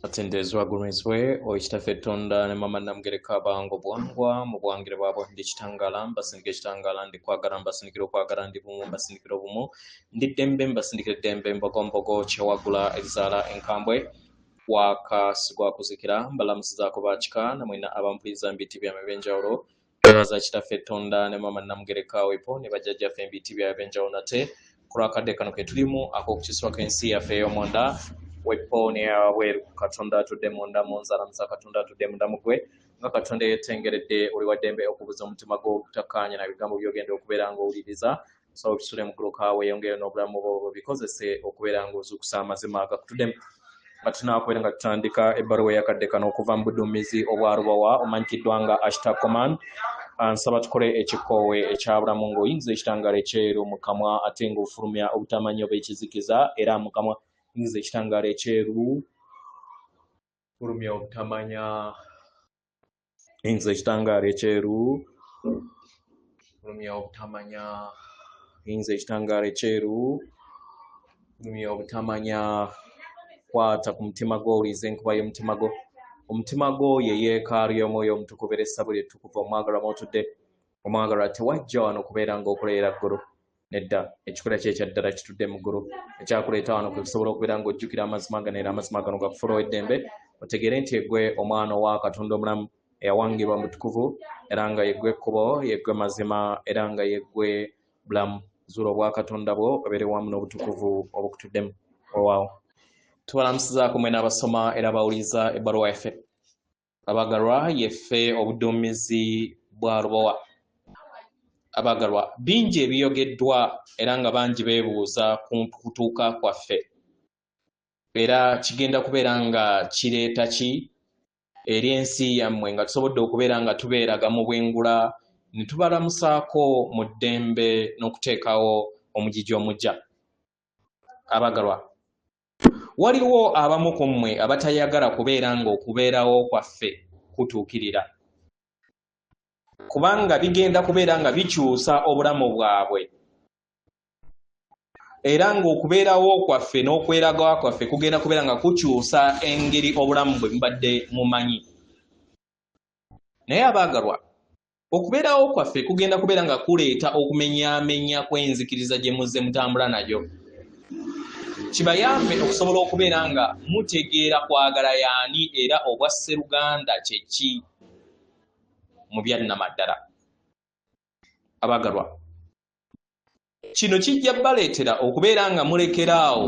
Atendezwa gumizwe oikitaffe Tonda ne mama namugereka bango bwangwa mu bwangire bwabwe ndi kitangala mbasindike kitangala ndi kwagala mbasindikira okwagala ndi bumu mbasindikira obumu ndi ddembe mbasindikira ddembe mbogombogo kyewagula ebizaala enkambwe wakasigwa kuzikira mbalamusizaako bakika namwena abampuliriza mbiti byame ebyenjawulo bebaza kitaffe Tonda ne mama namugereka wepo ne bajjajjaffe mbiti byabwe ebyenjawulo nate kulwakadde kano ke tulimu ak'okukiswa k'ensi yaffe ey'omonda wepo ne abweru Katonda atudde munda mu nzala musa Katonda atudde munda mugwe nga Katonda yetengeredde oli wa ddembe okubuza omutima gwo okutakkaanya na bigambo byogenda okubeera ng'owuliriza so kisule mu kaawe yongere n'obulamu bwo bikozese okubeera ng'ozuukusa amazima agakutuddemu nga tunaakwera nga tutandika ebbaluwa eyakadde kano okuva mu buduumizi obwa Lubowa omanyikiddwa nga #command nsaba tukole ekikoowe ekyabulamu ng'oyinza ekitangaala ekyeru mu kamwa ate ng'ofulumya obutamanya oba ekizikiza era mu kamwa yinza ekitangaala ekyeru fulumya obutamanya yinza ekitangaala ekyeru fulumya obutamanya yinza ekitangaala ekyeru fulumya obutamanya kwata ku mutima gwo owulize enkuba y'omutima gwo ye yeekaalu y'omwoyo omutukuvu era essabuli ettukuvu omwagalwa mwotudde omwagalwa tewajja wano okubeera ng'okolerera ggulu nedda ekikola kye ekya ddala kitudde mu ggulu ekyakuleeta wano kwe kusobola okubeera ng'ojjukira amazima gano era amazima gano gakufuula ow'eddembe otegeere nti eggwe omwana owa Katonda omulamu eyawangibwa mu butukuvu era nga yeggwe ekkubo yeggwe mazima era nga yeggwe bulamu zuula obwa Katonda bwo obeere wamu n'obutukuvu obukutuddemu olwawo tubalamusizaako mwena abasoma era abawuliza ebbaluwa yaffe abagalwa yeffe obuduumizi bwa Lubowa abagalwa bingi ebiyogeddwa era nga bangi beebuuza ku kutuuka kwaffe era kigenda kubeera nga kireeta ki eri ensi yammwe nga tusobodde okubeera nga tubeeraga mu bwengula ne tubalamusaako mu ddembe n'okuteekawo omugigi omujja abagalwa waliwo abamu ku mmwe abatayagala kubeera ng'okubeerawo kwaffe kutuukirira kubanga bigenda kubeera nga bikyusa obulamu bwabwe era ng'okubeerawo kwaffe n'okweraga kwaffe kugenda kubeera nga kukyusa engeri obulamu bwe mubadde mumanyi naye abaagalwa okubeerawo kwaffe kugenda kubeera nga kuleeta okumenyaamenya kw'enzikiriza gye muzze mutambula nayo kibayambe okusobola okubeera nga mutegeera kwagala yaani era obwa sseruganda kye ki mu byannamaddala abagalwa kino kijja baleetera okubeera nga mulekeraawo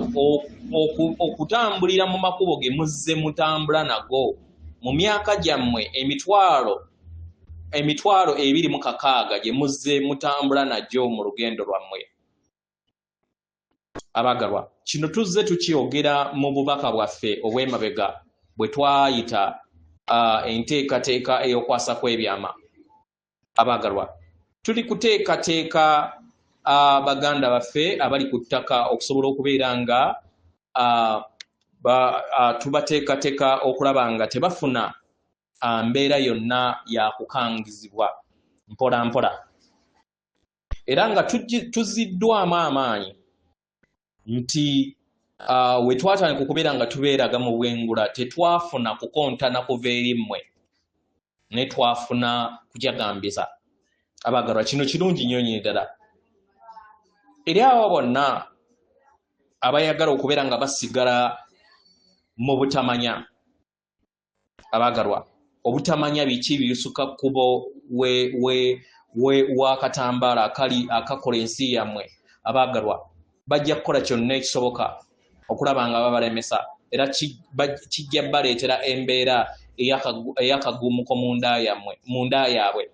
okutambulira mu makubo ge muzze mutambula nago mu myaka gyammwe emitwalo 26 gye muzze mutambula nagyo mu lugendo lwammwe abagalwa kino tuzze tukyogera mu bubaka bwaffe obw'emabega bwe twayita enteekateeka ey'okwasa kw'ebyama abagalwa tuli kuteekateeka baganda baffe abali ku ttaka okusobola okubeera nga tubateekateeka okulaba nga tebafuna mbeera yonna yakukangizibwa mpola mpola era nga tuziddwamu amaanyi nti we twatandika okubeera nga tubeeraga mu bwengula tetwafuna kukontana kuva eri mmwe ne twafuna kujagambiza abagalwa kino kirungi nnyo nnyini ddala eri abo bonna abayagala okubeera nga basigala mu butamanya abagalwa obutamanya biki bisuka kkubo w'akatambaala akakola ensi yammwe abagalwa bajja kukola kyonna ekisoboka okulaba nga babalemesa era kijja baleetera embeera ey'akagumuko munda yaabwe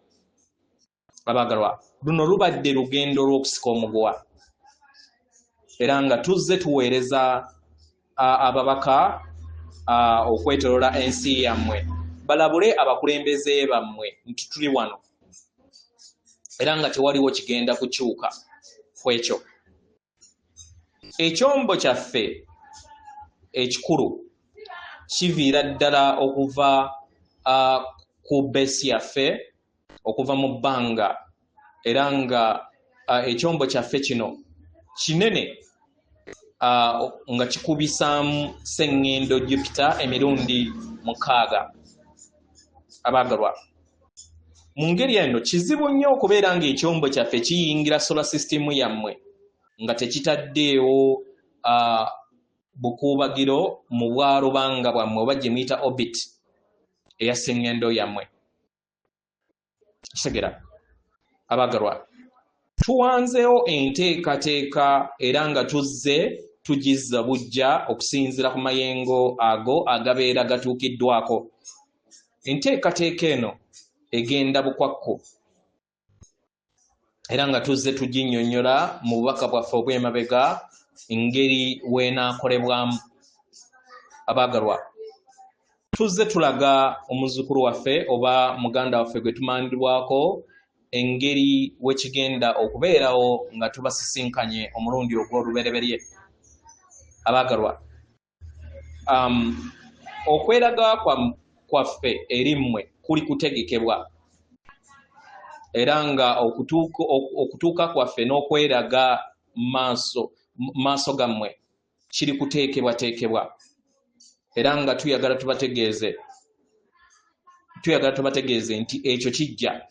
abagalwa luno lubadde lugendo lw'okusika omuguwa era nga tuzze tuweereza ababaka okwetolola ensi yammwe balabule abakulembeze bammwe nti tuli wano era nga tewaliwo kigenda kukyuka ku ekyo ekyombo kyaffe ekikulu kiviira ddala okuva ku besi yaffe okuva mu bbanga era nga ekyombo kyaffe kino kinene nga kikubisaamu sseŋŋendo Jupiter emirundi 6 abaagalwa. Mu ngeri eno kizibu nnyo okubeera ng'ekyombo kyaffe kiyingira solar system yammwe nga tekitaddeewo bukuubagiro mu bwalubanga bwammwe oba gye muyita orbit eya sseŋŋendo yammwe. Kisegera abaagalwa, tuwanzeewo enteekateeka era nga tuzze tugizza bujja okusinziira ku mayengo ago agabeera gatuukiddwako. Enteekateeka eno egenda bukwakku era nga tuzze tuginnyonnyola mu bubaka bwaffe obw'emabega engeri weenaakolebwamu. Abaagalwa, tuzze tulaga omuzzukulu waffe oba muganda waffe gwe tumandibwako engeri wekigenda okubeerawo nga tubasisinkanye omulundi ogw'olubereberye. Abaagalwa, okweraga kwaffe eri mmwe kuli kutegekebwa era nga okutuuka kwaffe n'okweraga maaso gammwe kiri kuteekebwateekebwa era nga tuyagala tubategeeze nti ekyo kijja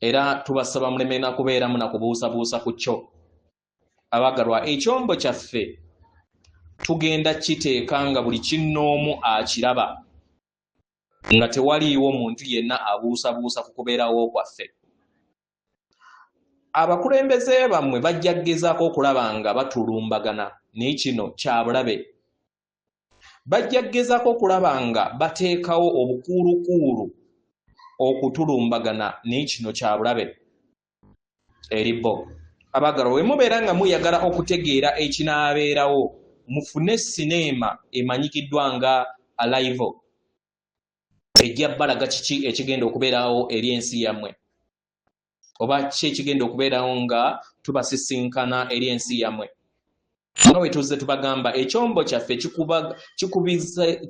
era tubasaba muleme na kubeeramu na kubuusabuusa ku kyo. Abaagalwa, ekyombo kyaffe tugenda kiteeka nga buli kinnoomu akiraba nga tewaliiwo muntu yenna abuusabuusa ku kubeerawo kwaffe. Abakulembeze bammwe bajja kugezaako okulaba nga batulumbagana naye kino kya bulabe. Bajja kugezaako okulaba nga bateekawo obukuulukuulu okutulumbagana naye kino kya bulabe eri bo. Abaagalwa, bwe mubeera nga muyagala okutegeera ekinaabeerawo mufune sineema emanyikiddwa nga Arrival ejja balaga kiki ekigenda okubeerawo eri ensi yammwe oba ki ekigenda okubeerawo nga tubasisinkana eri ensi yammwe. Nga bwe tuzze tubagamba ekyombo kyaffe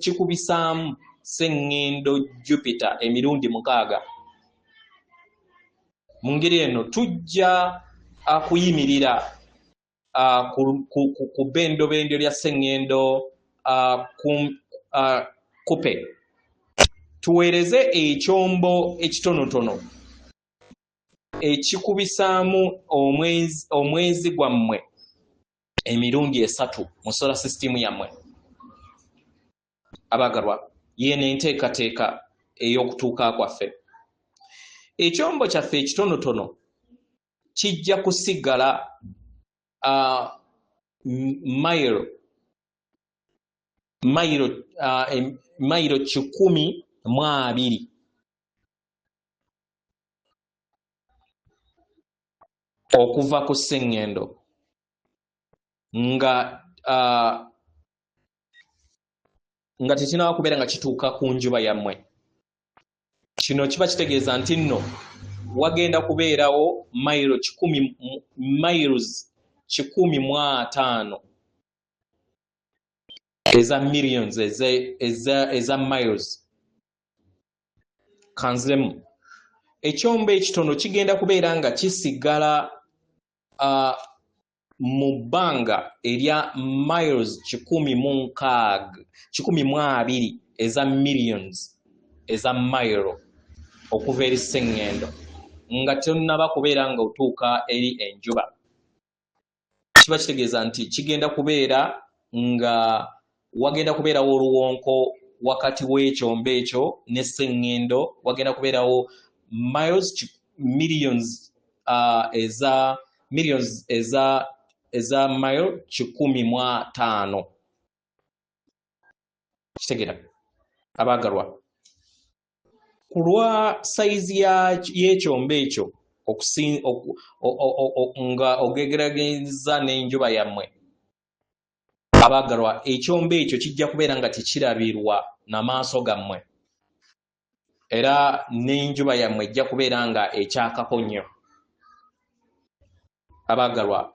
kikubisaamu sseŋŋendo Jupiter emirundi 6. Mu ngeri eno tujja kuyimirira ku bbendobendo lya sseŋŋendo Kupe, tuweereze ekyombo ekitonotono ekikubisaamu omwezi gwammwe emirundi 3 mu solar system yammwe. Abaagalwa, yeeno enteekateeka ey'okutuuka kwaffe. Ekyombo kyaffe ekitonotono kijja kusigala mayiro 120 okuva ku sseŋŋendo nga tekinaba kubeera nga kituuka ku njuba yammwe. Kino kiba kitegeeza nti nno wagenda kubeerawo miles 150 eza millions eza miles. Kanziremu ekyombo ekitono kigenda kubeera nga kisigala mu bbanga erya miles 120 eza millions eza mile okuva eri sseŋŋendo nga tonnaba kubeera nga otuuka eri enjuba. Kiba kitegeeza nti kigenda kubeera nga wagenda kubeerawo oluwonko wakati w'ekyombo ekyo ne sseŋŋendo, wagenda kubeerawo millions eza mile 15. Kitegeera abaagalwa, ku lwa sayizi y'ekyombo ekyo nga ogegerageza n'enjuba yammwe, abaagalwa, ekyombo ekyo kijja kubeera nga tekirabirwa n'amaaso gammwe era n'enjuba yammwe ejja kubeera nga ekyakako nnyo. Abaagalwa,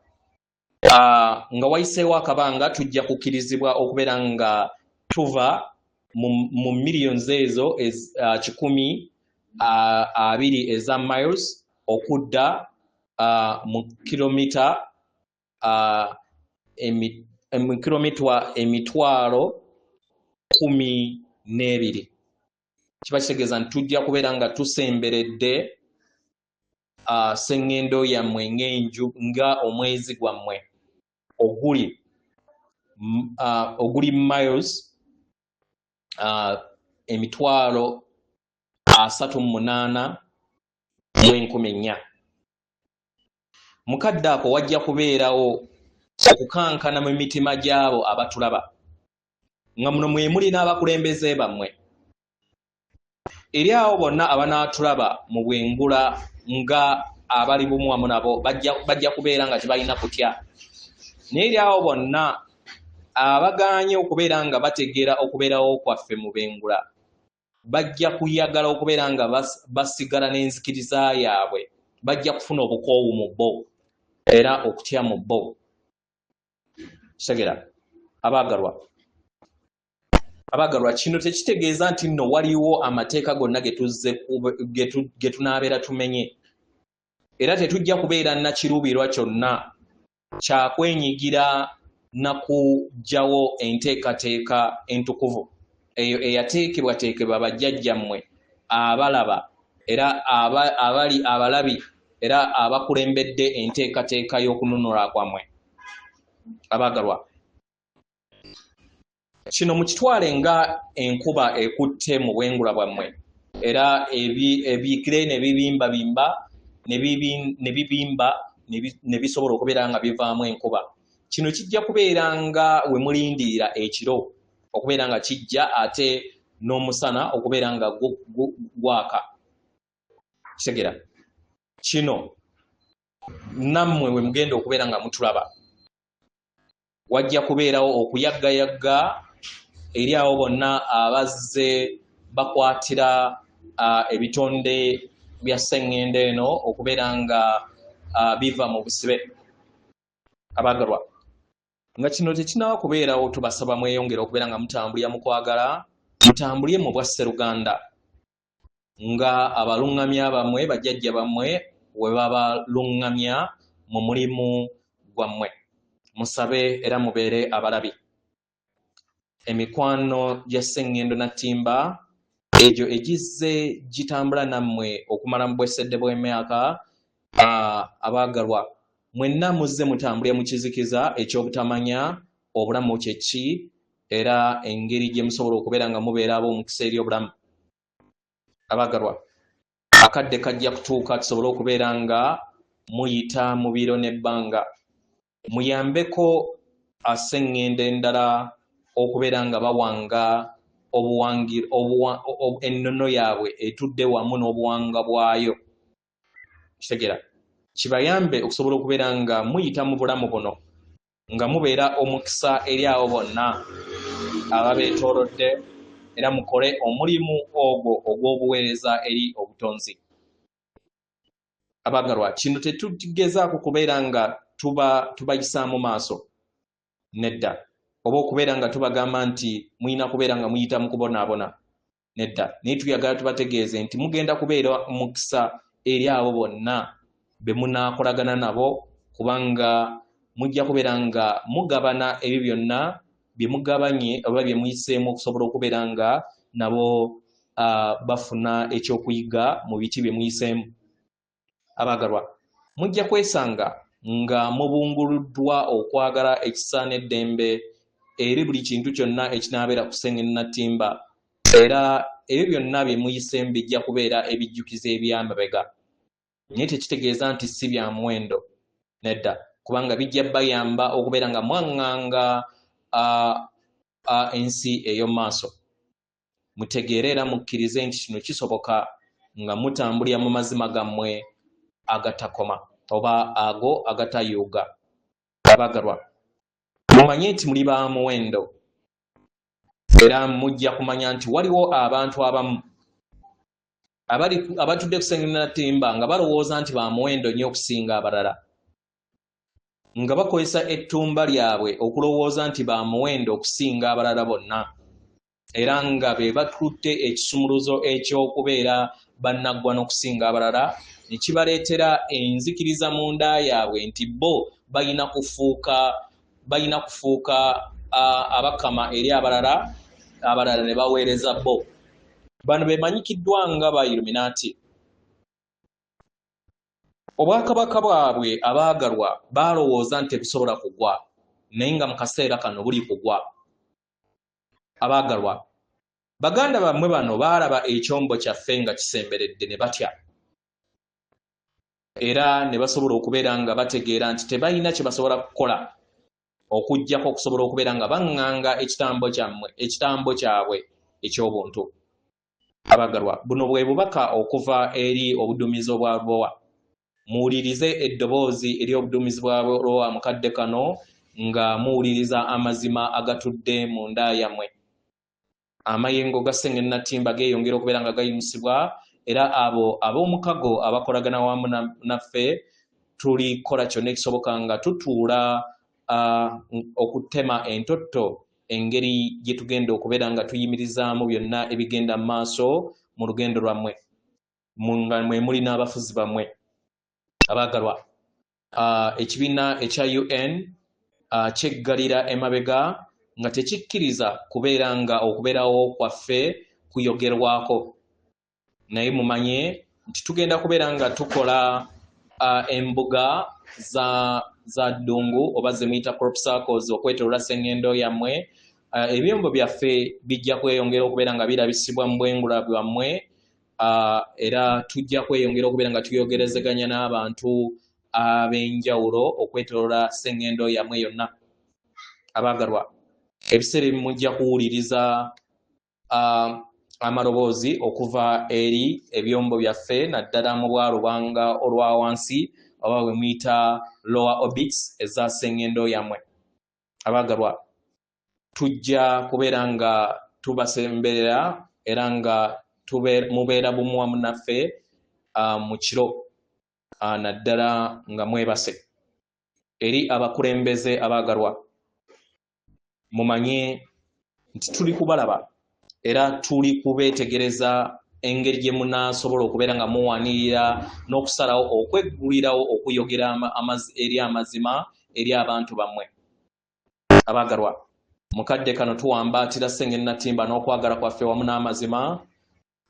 nga wayiseewo akabanga tujja kukkirizibwa okubeera nga tuva mu millions ezo 120 eza miles okudda mu kilomita kilomitwa emitwalo 12 kiba kitegeeza nti tujja kubeera nga tusemberedde sseŋŋendo yammwe ng'enju nga omwezi gwammwe oguli miles emitwalo 38,400. Mukadde ako wajja kubeerawo okukankana mu mitima gy'abo abatulaba nga muno mwe muli n'abakulembeze bammwe eri awo bonna abanaatulaba mu bwengula nga abali bumu wamu nabo bajja kubeera nga tebalina kutya naye eri awo bonna abagaanye okubeera nga bategeera okubeerawo kwaffe mu bengula bajja kuyagala okubeera nga basigala n'enzikiriza yaabwe bajja kufuna obukoowu mu bo era okutya mu bo. Kitegeera abaagalwa kino tekitegeeza nti nno waliwo amateeka gonna ge tunaabeera tumenye era tetujja kubeera nakiruubirwa kyonna kyakwenyigira na kugyawo enteekateeka entukuvu eyo eyateekebwateekebwa bajjajjammwe abalaba era abali abalabi era abakulembedde enteekateeka y'okununula kwammwe. Abaagalwa kino mukitwale nga enkuba ekutte mu bwengula bwammwe era ebiikire ne bibimbabimba ne bisobola okubeera nga bivaamu enkuba. Kino kijja kubeera nga we mulindirira ekiro okubeera nga kijja ate n'omusana okubeera nga gwaka. Kitegeera kino nammwe we mugenda okubeera nga mutulaba wajja kubeerawo okuyaggayagga eri awo bonna abazze bakwatira ebitonde bya sseŋŋendo eno okubeera nga biva mu busibe. Abaagalwa nga kino tekinaba kubeerawo tubasaba mweyongera okubeera nga mutambulira mu kwagala mutambulye mu bwa sseruganda nga abaluŋŋamya bammwe bajjajja bammwe we babaluŋŋamya mu mulimu gwammwe. Musabe era mubeere abalabi. Emikwano gya sseŋŋendo nattimba egyo egizze gitambula nammwe okumala mu bwesedde bw'emyaka. Abaagalwa mwenna muzze mutambulira mu kizikiza ekyobutamanya obulamu kye ki era engeri gye musobola okubeera nga mubeera ab'omukisa eri obulamu. Abaagalwa akadde kajja kutuuka tusobole okubeera nga muyita mu biro n'ebbanga muyambeko sseŋŋendo endala okubeera nga bawanga ennono yaabwe etudde wamu n'obuwanga bwayo. Kitegeera kibayambe okusobola okubeera nga muyita mu bulamu buno nga mubeera omukisa eri abo bonna ababeetoolodde era mukole omulimu ogwo ogw'obuweereza eri obutonzi. Abaagalwa kino tetugezaako kubeera nga tubayisaamu maaso nedda oba okubeera nga tubagamba nti muyina kubeera nga muyita mu kubonaabona nedda naye tuyagala tubategeeze nti mugenda kubeera mukisa eri abo bonna be munaakolagana nabo kubanga mujja kubeera nga mugabana ebyo byonna bye mugabanye oba bye muyiseemu okusobola okubeera nga nabo bafuna ekyokuyiga mu biki bye muyiseemu. Abaagalwa mujja kwesanga nga mubunguluddwa okwagala ekisa n'eddembe eri buli kintu kyonna ekinaabeera ku sseŋŋendo nattimba era ebyo byonna bye muyiseemu bijja kubeera ebijjukizo eby'amabega naye tekitegeeza nti si bya muwendo nedda kubanga bijja bayamba okubeera nga mwaŋŋanga ensi ey'omu maaso. Mutegeere era mukkirize nti kino kisoboka nga mutambulira mu mazima gammwe agatakoma oba ago agatayuuga. Abaagalwa mumanye nti muli ba muwendo era mujja kumanya nti waliwo abantu abamu abatudde ku sseŋŋendo nattimba nga balowooza nti ba muwendo nnyo okusinga abalala nga bakozesa ettumba lyabwe okulowooza nti ba muwendo okusinga abalala bonna era nga be batutte ekisumuluzo eky'okubeera bannaggwa n'okusinga abalala ne kibaleetera enzikiriza mu nda yaabwe nti bo balina kufuuka balina kufuuka abakama eri abalala ne baweereza bo. Bano bemanyikiddwa nga ba Illuminati. Obwakabaka bwabwe abaagalwa balowooza nti busobola kugwa, naye nga mu kaseera kano buli kugwa. Abaagalwa, baganda bammwe bano baalaba ekyombo kyaffe nga kisemberedde ne batya, era ne basobola okubeera nga bategeera nti tebalina kye basobola kukola okuggyako okusobola okubeera nga baŋŋanga ekitambo kyabwe eky'obuntu. Abaagalwa, buno bwe bubaka okuva eri obuduumizi obwa Lowa. Muwulirize eddoboozi eri obuduumizi bwa Lowa mu kadde kano nga muwuliriza amazima agatudde mu nda yammwe. Amayengo ga Sengeni Natimba geeyongera okubeera nga gayimusibwa, era abo ab'omukago abakolagana wamu naffe tulikola kyonna ekisoboka nga tutuula okutema entotto engeri gye tugenda okubeera nga tuyimirizaamu byonna ebigenda mu maaso mu lugendo lwammwe, nga mwe muli n'abafuzi bammwe. Abaagalwa, ekibiina ekya UN kyeggalira emabega nga tekikkiriza kubeera nga okubeerawo kwaffe kuyogerwako, naye mumanye nti tugenda kubeera nga tukola embuga za ddungu oba ze muyita crop circles okwetooloola Sengendo yammwe. Ebyombo byaffe bijja kweyongera okubeera nga birabisibwa mu bwengula bwammwe, era tujja kweyongera okubeera nga tuyogerezeganya n'abantu ab'enjawulo okwetooloola Sengendo yammwe yonna. Abaagalwa, ebiseera ebimu mujja kuwuliriza amaloboozi okuva eri ebyombo byaffe naddala mu bwalubanga olwa wansi oba bwe muyita lower orbits eza Sengendo yammwe. Abaagalwa, tujja kubeera nga tubasemberera era nga mubeera bumu wamu naffe mu kiro, naddala nga mwebase. Eri abakulembeze abaagalwa, mumanye nti tuli kubalaba era tuli kubeetegereza engeri gye munaasobola okubeera nga muwanirira n'okusalawo okweggulirawo okuyogera eri amazima eri abantu bammwe. Abaagalwa, mu kadde kano tuwambaatira Sengeni Natimba n'okwagala kwaffe wamu n'amazima,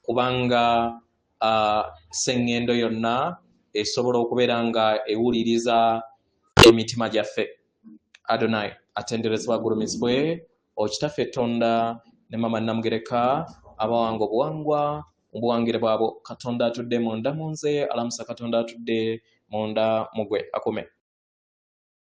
kubanga Sengendo yonna esobola okubeera nga ewuliriza emitima gyaffe. Adonai atenderezebwa agulumizibwe, Okitaffe Tonda ne Mama Namugereka abawanga obuwangwa mu buwangire bwabo. Katonda atudde munda mu nze, alamusa Katonda atudde munda mu gwe. Akume.